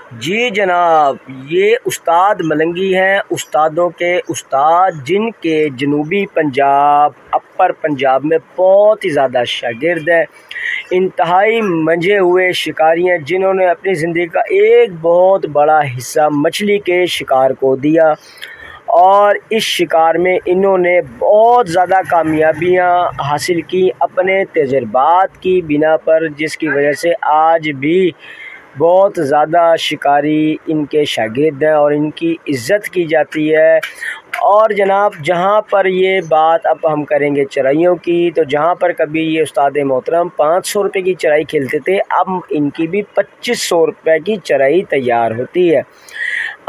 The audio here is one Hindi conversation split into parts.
जी जनाब, ये उस्ताद मलंगी हैं, उस्तादों के उस्ताद, जिनके जनूबी पंजाब, अपर पंजाब में बहुत ही ज़्यादा शागिर्द हैं। इंतहाई मंझे हुए शिकारी हैं, जिन्होंने अपनी ज़िंदगी का एक बहुत बड़ा हिस्सा मछली के शिकार को दिया और इस शिकार में इन्होंने बहुत ज़्यादा कामयाबियाँ हासिल की अपने तजुर्बात की बिना पर, जिसकी वजह से आज भी बहुत ज़्यादा शिकारी इनके शागिर्द हैं और इनकी इज़्ज़त की जाती है। और जनाब, जहाँ पर ये बात अब हम करेंगे चराइयों की, तो जहाँ पर कभी ये उस्ताद मोहतरम 500 रुपये की चराई खेलते थे, अब इनकी भी 2500 रुपये की चराई तैयार होती है।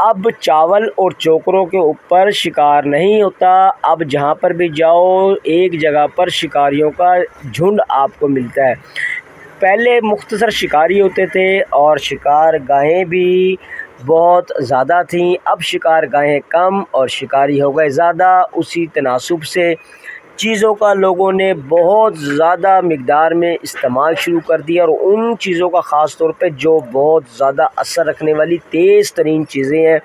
अब चावल और चोकरों के ऊपर शिकार नहीं होता। अब जहाँ पर भी जाओ, एक जगह पर शिकारियों का झुंड आपको मिलता है। पहले मुख्तसर शिकारी होते थे और शिकार गाहें भी बहुत ज़्यादा थीं। अब शिकार गाहें कम और शिकारी हो गए ज़्यादा। उसी तनासुब से चीज़ों का लोगों ने बहुत ज़्यादा मिक़दार में इस्तेमाल शुरू कर दिया, और उन चीज़ों का ख़ास तौर पे जो बहुत ज़्यादा असर रखने वाली तेज़ तरीन चीज़ें हैं,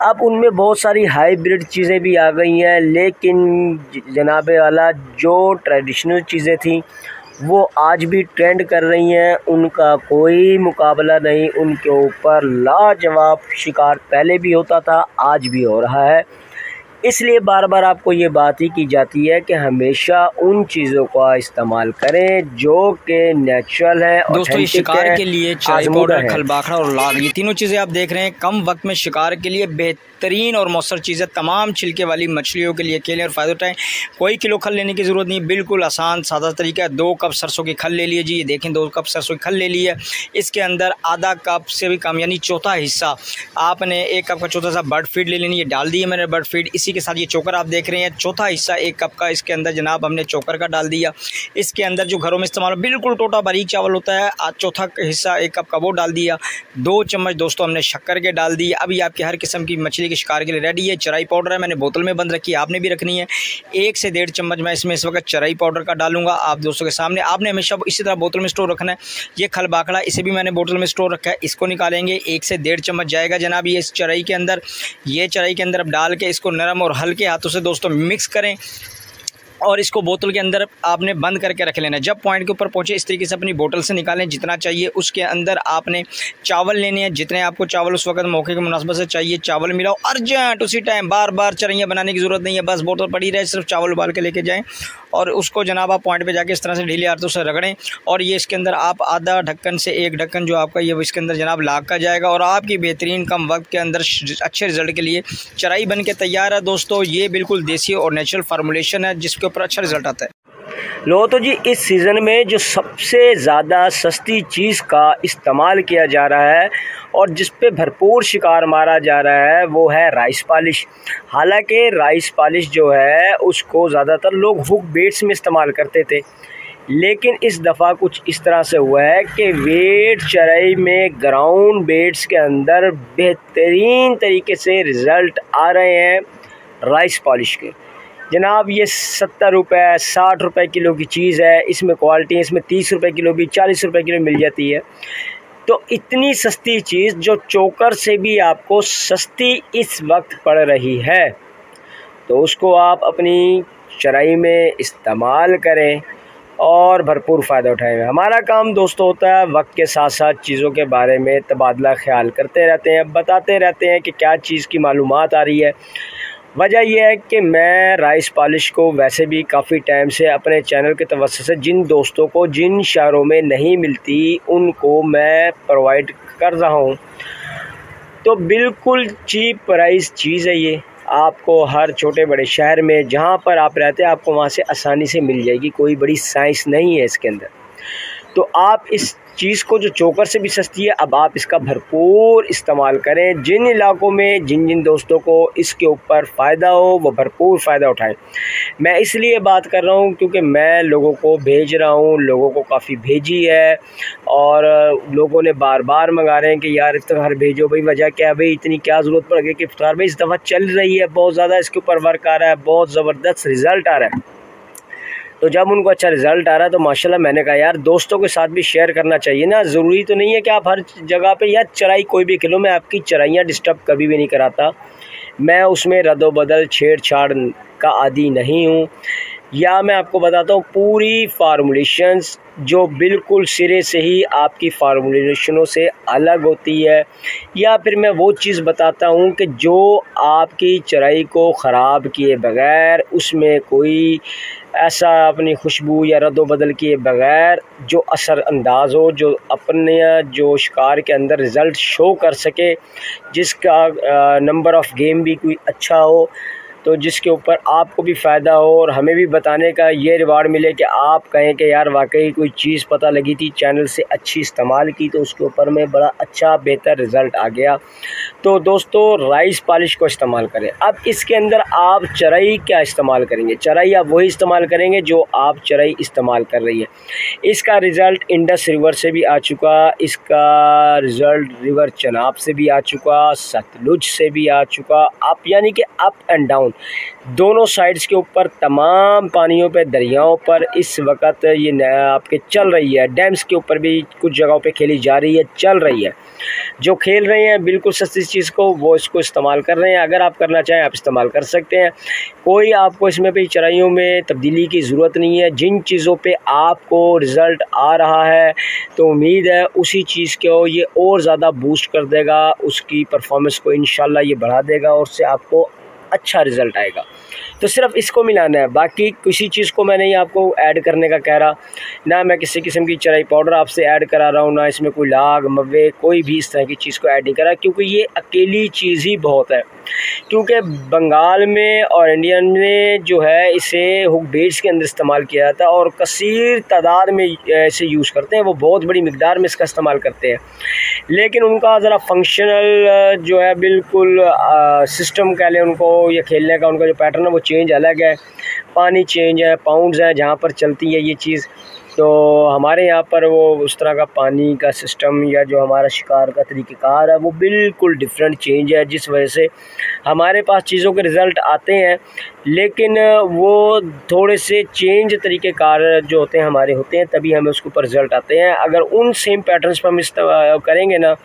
अब उनमें बहुत सारी हाइब्रिड चीज़ें भी आ गई हैं। लेकिन जनाब आला, जो ट्रेडिशनल चीज़ें थीं वो आज भी ट्रेंड कर रही हैं, उनका कोई मुकाबला नहीं। उनके ऊपर लाजवाब शिकार पहले भी होता था, आज भी हो रहा है। इसलिए बार बार आपको ये बात ही की जाती है कि हमेशा उन चीज़ों का इस्तेमाल करें जो कि नेचुरल है, दोस्तों। ये शिकार के लिए चराई पाउडर, खलबाखड़ा और लाग, ये तीनों चीज़ें आप देख रहे हैं कम वक्त में शिकार के लिए बेहतरीन और मौसर चीज़ें तमाम छिलके वाली मछलियों के लिए खेलें और फ़ायदा उठाएं। कोई किलो खल लेने की ज़रूरत नहीं, बिल्कुल आसान सादा तरीका है। 2 कप सरसों की खल ले लीजिए, ये देखें 2 कप सरसों की खल ले ली है। इसके अंदर आधा कप से भी कम यानी चौथा हिस्सा आपने 1 कप का चौथा सा बर्ड फीड ले लेनी है। डाल दी है मैंने बर्ड फीड। इसी के साथ ये चोकर आप देख रहे हैं, चौथा हिस्सा 1 कप का इसके अंदर जनाब हमने चोकर का डाल दिया। इसके अंदर जो घरों में इस्तेमाल बिल्कुल टोटा बारीक चावल होता है, चौथा हिस्सा 1 कप का वो डाल दिया। 2 चम्मच दोस्तों हमने शक्कर के डाल दिए। अभी आपकी हर किस्म की मछली के शिकार के लिए रेडी है। चराई पाउडर है, मैंने बोतल में बंद रखी है, आपने भी रखनी है। 1 से 1.5 चम्मच मैं इसमें इस वक्त चराई पाउडर का डालूंगा आप दोस्तों के सामने। आपने हमेशा इसी तरह बोतल में स्टोर रखना है। ये खल बाखड़ा, इसे भी मैंने बोतल में स्टोर रखा है, इसको निकालेंगे। 1 से 1.5 चम्मच जाएगा जनाब ये इस चराई के अंदर। ये चराई के अंदर अब डाल के इसको नरम और हल्के हाथों से दोस्तों मिक्स करें और इसको बोतल के अंदर आपने बंद करके रख लेना है। जब पॉइंट के ऊपर पहुंचे, इस तरीके से अपनी बोतल से निकालें जितना चाहिए। उसके अंदर आपने चावल लेने हैं, जितने आपको चावल उस वक्त मौके के मुनासिबत से चाहिए चावल मिलाओ अर्जेंट उसी टाइम। बार बार चरैयाँ बनाने की ज़रूरत नहीं है, बस बोतल पड़ी रहे, सिर्फ चावल उबाल के लेके जाएँ और उसको जनाब आप पॉइंट पे जाके इस तरह से ढीले हाथों से रगड़ें। और ये इसके अंदर आप आधा ढक्कन से 1 ढक्कन जो आपका ये इसके अंदर जनाब लाग का जाएगा और आपकी बेहतरीन कम वक्त के अंदर अच्छे रिजल्ट के लिए चराई बन के तैयार है दोस्तों। ये बिल्कुल देसी और नेचुरल फार्मूलेशन है जिसके ऊपर अच्छा रिजल्ट आता है। लो तो जी, इस सीज़न में जो सबसे ज़्यादा सस्ती चीज़ का इस्तेमाल किया जा रहा है और जिस पे भरपूर शिकार मारा जा रहा है वो है राइस पॉलिश। हालांकि राइस पॉलिश जो है उसको ज़्यादातर लोग हुक बेट्स में इस्तेमाल करते थे, लेकिन इस दफ़ा कुछ इस तरह से हुआ है कि वेट चराई में ग्राउंड बेट्स के अंदर बेहतरीन तरीके से रिज़ल्ट आ रहे हैं राइस पॉलिश के। जनाब, ये 70 रुपये 60 रुपये किलो की चीज़ है। इसमें क्वालिटी है, इसमें 30 रुपये किलो भी 40 रुपये किलो मिल जाती है। तो इतनी सस्ती चीज़ जो चोकर से भी आपको सस्ती इस वक्त पड़ रही है, तो उसको आप अपनी चराई में इस्तेमाल करें और भरपूर फ़ायदा उठाएं। हमारा काम दोस्तों होता है वक्त के साथ साथ चीज़ों के बारे में तबादला ख्याल करते रहते हैं, बताते रहते हैं कि क्या चीज़ की मालूमात आ रही है। वजह यह है कि मैं राइस पॉलिश को वैसे भी काफ़ी टाइम से अपने चैनल के तवज्जो से जिन दोस्तों को जिन शहरों में नहीं मिलती उनको मैं प्रोवाइड कर रहा हूँ। तो बिल्कुल चीप प्राइस चीज़ है ये, आपको हर छोटे बड़े शहर में जहाँ पर आप रहते हैं आपको वहाँ से आसानी से मिल जाएगी। कोई बड़ी साइंस नहीं है इसके अंदर। तो आप इस चीज़ को जो चोकर से भी सस्ती है, अब आप इसका भरपूर इस्तेमाल करें। जिन इलाकों में जिन दोस्तों को इसके ऊपर फ़ायदा हो वो भरपूर फ़ायदा उठाएं। मैं इसलिए बात कर रहा हूँ क्योंकि मैं लोगों को भेज रहा हूँ, लोगों को काफ़ी भेजी है और लोगों ने बार बार मंगा रहे हैं कि यार इफ्तार भेजो भाई। वजह क्या है भाई, इतनी क्या ज़रूरत पड़ गई कि इफ्तार भाई इस दफ़ा चल रही है, बहुत ज़्यादा इसके ऊपर वर्क आ रहा है, बहुत ज़बरदस्त रिज़ल्ट आ रहा है। तो जब उनको अच्छा रिज़ल्ट आ रहा है तो माशाल्लाह मैंने कहा यार दोस्तों के साथ भी शेयर करना चाहिए ना। ज़रूरी तो नहीं है कि आप हर जगह पे यार चराई कोई भी किलो, मैं आपकी चराइयाँ डिस्टर्ब कभी भी नहीं कराता, मैं उसमें रद्दो-बदल छेड़छाड़ का आदी नहीं हूँ। या मैं आपको बताता हूँ पूरी फार्मूलेशंस जो बिल्कुल सिरे से ही आपकी फार्मूलेशनों से अलग होती है, या फिर मैं वो चीज़ बताता हूँ कि जो आपकी चराई को ख़राब किए बग़ैर, उसमें कोई ऐसा अपनी खुशबू या रद्दो-बदल किए बग़ैर जो असरअंदाज हो, जो अपने जो शिकार के अंदर रिज़ल्ट शो कर सके, जिसका नंबर ऑफ़ गेम भी कोई अच्छा हो, तो जिसके ऊपर आपको भी फ़ायदा हो और हमें भी बताने का ये रिवार्ड मिले कि आप कहें कि यार वाकई कोई चीज़ पता लगी थी, चैनल से अच्छी इस्तेमाल की तो उसके ऊपर में बड़ा अच्छा बेहतर रिज़ल्ट आ गया। तो दोस्तों राइस पॉलिश को इस्तेमाल करें। अब इसके अंदर आप चराई क्या इस्तेमाल करेंगे? चराई आप वही इस्तेमाल करेंगे जो आप चराई इस्तेमाल कर रही है। इसका रिज़ल्ट इंडस रिवर से भी आ चुका, इसका रिज़ल्ट रिवर चनाब से भी आ चुका, सतलुज से भी आ चुका। आप यानी कि अप एंड डाउन दोनों साइड्स के ऊपर तमाम पानियों पे, दरियाओं पर इस वक्त ये आपके चल रही है। डैम्स के ऊपर भी कुछ जगहों पे खेली जा रही है, चल रही है। जो खेल रहे हैं बिल्कुल सस्ती चीज़ को, वो इसको इस्तेमाल कर रहे हैं। अगर आप करना चाहें आप इस्तेमाल कर सकते हैं, कोई आपको इसमें भी चराइयों में तब्दीली की ज़रूरत नहीं है। जिन चीज़ों पे आपको रिज़ल्ट आ रहा है तो उम्मीद है उसी चीज़ को ये और ज़्यादा बूस्ट कर देगा, उसकी परफॉर्मेंस को इंशाल्लाह ये बढ़ा देगा और उससे आपको अच्छा रिज़ल्ट आएगा। तो सिर्फ इसको मिलाना है, बाकी किसी चीज़ को मैं नहीं आपको ऐड करने का कह रहा, ना मैं किसी किस्म की चराई पाउडर आपसे ऐड करा रहा हूँ, ना इसमें कोई लाग मवे कोई भी इस तरह की चीज़ को ऐड नहीं करा, क्योंकि ये अकेली चीज़ ही बहुत है। क्योंकि बंगाल में और इंडिया में जो है इसे हुक बेट्स के अंदर इस्तेमाल किया जाता है और कसीर तादाद में इसे यूज़ करते हैं, वो बहुत बड़ी मिकदार में इसका इस्तेमाल करते हैं। लेकिन उनका ज़रा फंक्शनल जो है बिल्कुल सिस्टम कह लें उनको, या खेलने का उनका जो पैटर्न है वो चेंज अलग है। पानी चेंज है, पाउंड्स हैं जहाँ पर चलती है ये चीज़। तो हमारे यहाँ पर वो उस तरह का पानी का सिस्टम या जो हमारा शिकार का तरीक़ेकार है वो बिल्कुल डिफरेंट चेंज है, जिस वजह से हमारे पास चीज़ों के रिज़ल्ट आते हैं, लेकिन वो थोड़े से चेंज तरीक़ेकार जो होते हैं हमारे होते हैं, तभी हमें उसके ऊपर रिज़ल्ट आते हैं। अगर उन सेम पैटर्न्स पर हम करेंगे ना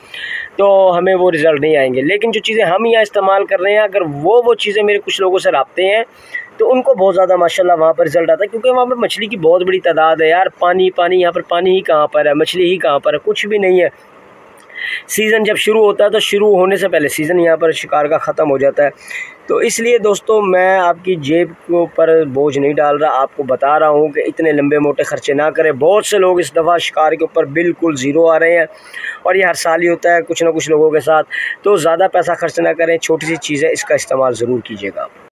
तो हमें वो रिज़ल्ट नहीं आएंगे। लेकिन जो चीज़ें हम यहाँ इस्तेमाल कर रहे हैं, अगर वो चीज़ें मेरे कुछ लोगों से रबते हैं तो उनको बहुत ज़्यादा माशाल्लाह वहाँ पर रिज़ल्ट आता है, क्योंकि वहाँ पर मछली की बहुत बड़ी तादाद है यार। पानी पानी, यहाँ पर पानी ही कहाँ पर है, मछली ही कहाँ पर है, कुछ भी नहीं है। सीज़न जब शुरू होता है तो शुरू होने से पहले सीज़न यहाँ पर शिकार का ख़त्म हो जाता है। तो इसलिए दोस्तों मैं आपकी जेब के ऊपर बोझ नहीं डाल रहा, आपको बता रहा हूँ कि इतने लंबे मोटे ख़र्चे ना करें। बहुत से लोग इस दफ़ा शिकार के ऊपर बिल्कुल ज़ीरो आ रहे हैं और ये हर साल ही होता है कुछ ना कुछ लोगों के साथ। तो ज़्यादा पैसा खर्च ना करें, छोटी सी चीज़ है, इसका इस्तेमाल ज़रूर कीजिएगा।